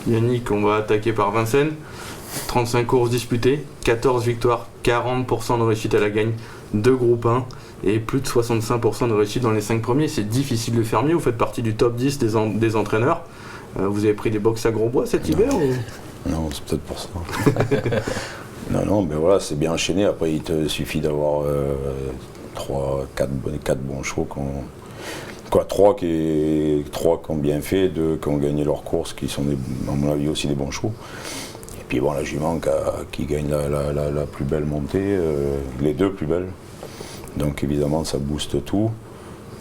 Yannick, on va attaquer par Vincennes. 35 courses disputées, 14 victoires, 40% de réussite à la gagne, 2 groupes 1 et plus de 65% de réussite dans les 5 premiers. C'est difficile de faire mieux, vous faites partie du top 10 des entraîneurs. Vous avez pris des box à Grosbois cet hiver ou... Non, c'est peut-être pour ça. non, mais voilà, c'est bien enchaîné. Après, il te suffit d'avoir 4 bons chevaux trois qui ont bien fait, 2 qui ont gagné leur course, qui sont, à mon avis, aussi des bons chevaux. Et puis bon, la jument qui gagne la plus belle montée, les 2 plus belles. Donc évidemment, ça booste tout.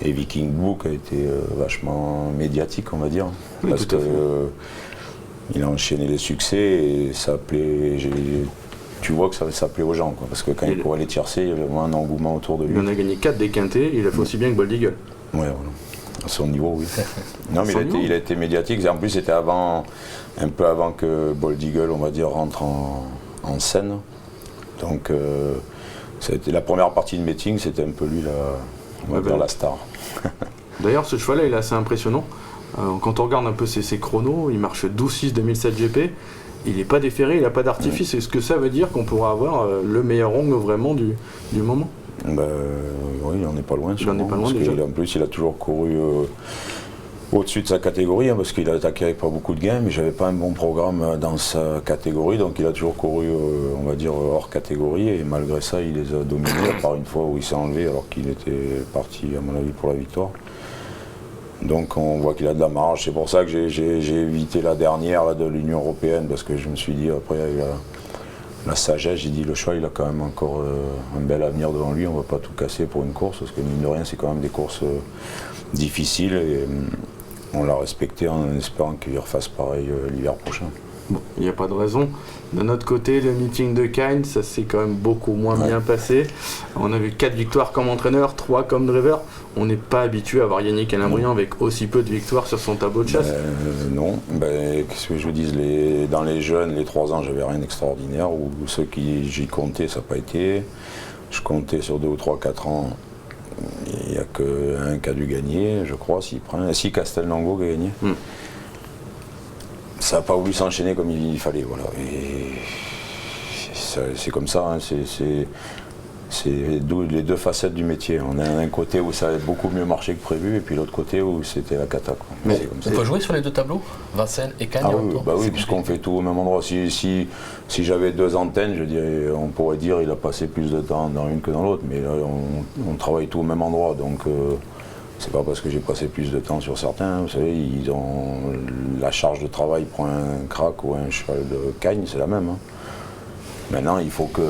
Et Viking Book a été vachement médiatique, on va dire. Oui, parce que il a enchaîné les succès et ça plaît. Tu vois que ça plaît aux gens, quoi, parce que quand il courait les tiercés, il y avait vraiment un engouement autour de lui. Il en a gagné 4 des quintés, il a fait aussi bien que Bold Eagle. Ouais, voilà. À son niveau, oui. Non, mais il a été médiatique. En plus, c'était un peu avant que Bold Eagle, on va dire, rentre en scène. Donc, la première partie de meeting, c'était un peu lui, la star. D'ailleurs, ce cheval-là, il est assez impressionnant. Quand on regarde un peu ses chronos, il marche 12-6 2007 GP. Il n'est pas déféré, il n'a pas d'artifice. Est-ce que ça veut dire qu'on pourra avoir le meilleur ongle vraiment du moment? Oui, il n'en est pas loin. Il n'en est pas loin déjà. En plus, il a toujours couru au-dessus de sa catégorie, parce qu'il a attaqué avec pas beaucoup de gains, mais j'avais pas un bon programme dans sa catégorie, donc il a toujours couru, on va dire, hors catégorie, et malgré ça, il les a dominés, à part une fois où il s'est enlevé alors qu'il était parti, à mon avis, pour la victoire. Donc on voit qu'il a de la marge. C'est pour ça que j'ai évité la dernière de l'Union Européenne, parce que je me suis dit, après, avec la sagesse, j'ai dit, le cheval, il a quand même encore un bel avenir devant lui, on ne va pas tout casser pour une course, parce que mine de rien, c'est quand même des courses difficiles, et on l'a respecté en espérant qu'il refasse pareil l'hiver prochain. Bon, il n'y a pas de raison. D'un autre côté, le meeting de Cannes, ça s'est quand même beaucoup moins bien passé. On a vu 4 victoires comme entraîneur, 3 comme driver. On n'est pas habitué à voir Yannick Alain-Briand avec aussi peu de victoires sur son tableau de chasse. Non, qu'est-ce que je vous dis, dans les jeunes, les 3 ans, j'avais rien d'extraordinaire. Ou ceux qui j'y comptais, ça n'a pas été. Je comptais sur 2 ou 3, 4 ans. Il n'y a qu'un qui a dû gagner, je crois, si Castelnango a gagné. Ça n'a pas voulu s'enchaîner comme il fallait, voilà. Et c'est comme ça, hein, c'est les 2 facettes du métier. On a un côté où ça a beaucoup mieux marché que prévu, et puis l'autre côté où c'était la cata, quoi. Mais on peut jouer sur les 2 tableaux, Vincennes et Cannes? Oui, puisqu'on fait tout au même endroit. Si j'avais 2 antennes, on pourrait dire qu'il a passé plus de temps dans une que dans l'autre, mais là on travaille tout au même endroit, donc c'est pas parce que j'ai passé plus de temps sur certains, vous savez, la charge de travail pour un crack ou un cheval de Cagne, c'est la même. Hein. Maintenant, il faut que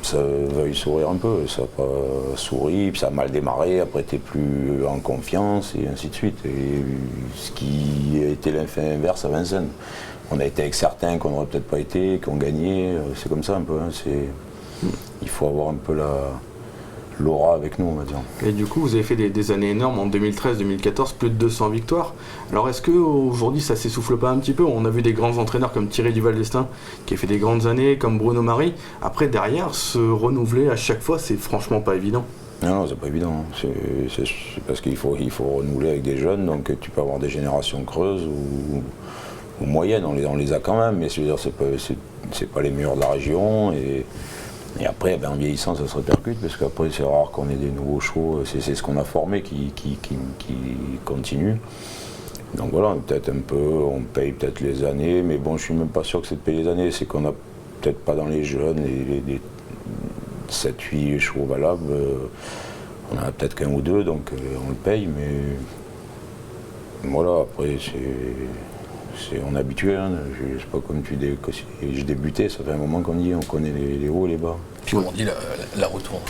ça veuille sourire un peu, ça n'a pas souri, puis ça a mal démarré, après t'es plus en confiance, et ainsi de suite. Et ce qui a été l'effet inverse à Vincennes. On a été avec certains qu'on n'aurait peut-être pas été, qui ont gagné, c'est comme ça un peu. Hein, il faut avoir un peu l'aura avec nous, on va dire. Et du coup, vous avez fait des années énormes en 2013-2014, plus de 200 victoires. Alors est-ce qu'aujourd'hui ça s'essouffle pas un petit peu? On a vu des grands entraîneurs comme Thierry Duval-Destin qui a fait des grandes années, comme Bruno Marie. Après, derrière, se renouveler à chaque fois, c'est franchement pas évident. Non, c'est pas évident. C'est parce qu'il faut renouveler avec des jeunes, donc tu peux avoir des générations creuses ou moyennes, on les a quand même, mais je veux dire, c'est pas les meilleurs de la région. Et après, en vieillissant, ça se répercute, parce qu'après, c'est rare qu'on ait des nouveaux chevaux. C'est ce qu'on a formé qui continue. Donc voilà, on paye peut-être les années, mais bon, je suis même pas sûr que c'est de payer les années. C'est qu'on a peut-être pas dans les jeunes les 7-8 chevaux valables. On en a peut-être qu'un ou 2, donc on le paye, mais voilà, après, on est habitué, hein. Je sais pas, comme je débutais, ça fait un moment qu'on on connaît les hauts et les bas. Puis comme on dit, la retourne.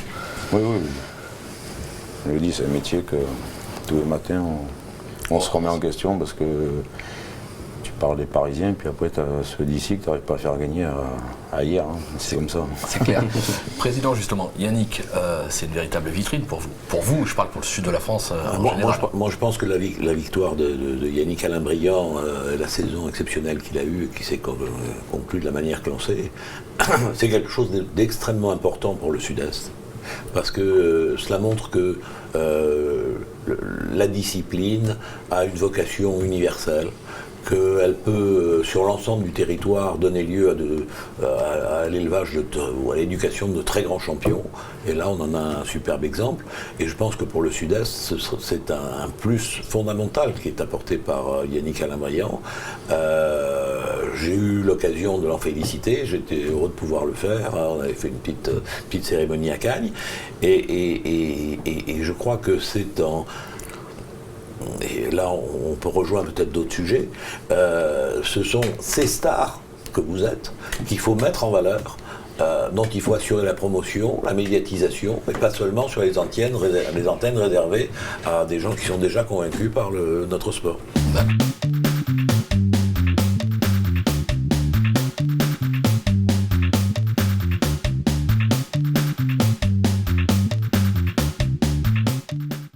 Oui. Je le dis, c'est un métier que tous les matins, on se remet en question, parce que tu parles des Parisiens, puis après tu as ceux d'ici que tu n'arrives pas à faire gagner à hier. Hein. C'est comme ça. C'est clair. Président, justement, Yannick, c'est une véritable vitrine pour vous. Pour vous, je parle pour le sud de la France en général. Moi, je pense que la victoire de Yannick Alain-Briand, la saison exceptionnelle qu'il a eue, qui s'est conclue de la manière que l'on sait, c'est quelque chose d'extrêmement important pour le Sud-Est. Parce que cela montre que la discipline a une vocation universelle. qu'elle peut, sur l'ensemble du territoire, donner lieu à l'élevage ou à l'éducation de très grands champions. Et là, on en a un superbe exemple. Et je pense que pour le Sud-Est, c'est un plus fondamental qui est apporté par Yannick Alain-Briand. J'ai eu l'occasion de l'en féliciter. J'étais heureux de pouvoir le faire. On avait fait une petite cérémonie à Cagnes. Et je crois que c'est en... Et là, on peut rejoindre peut-être d'autres sujets. Ce sont ces stars que vous êtes qu'il faut mettre en valeur, dont il faut assurer la promotion, la médiatisation, mais pas seulement sur les antennes réservées à des gens qui sont déjà convaincus par notre sport.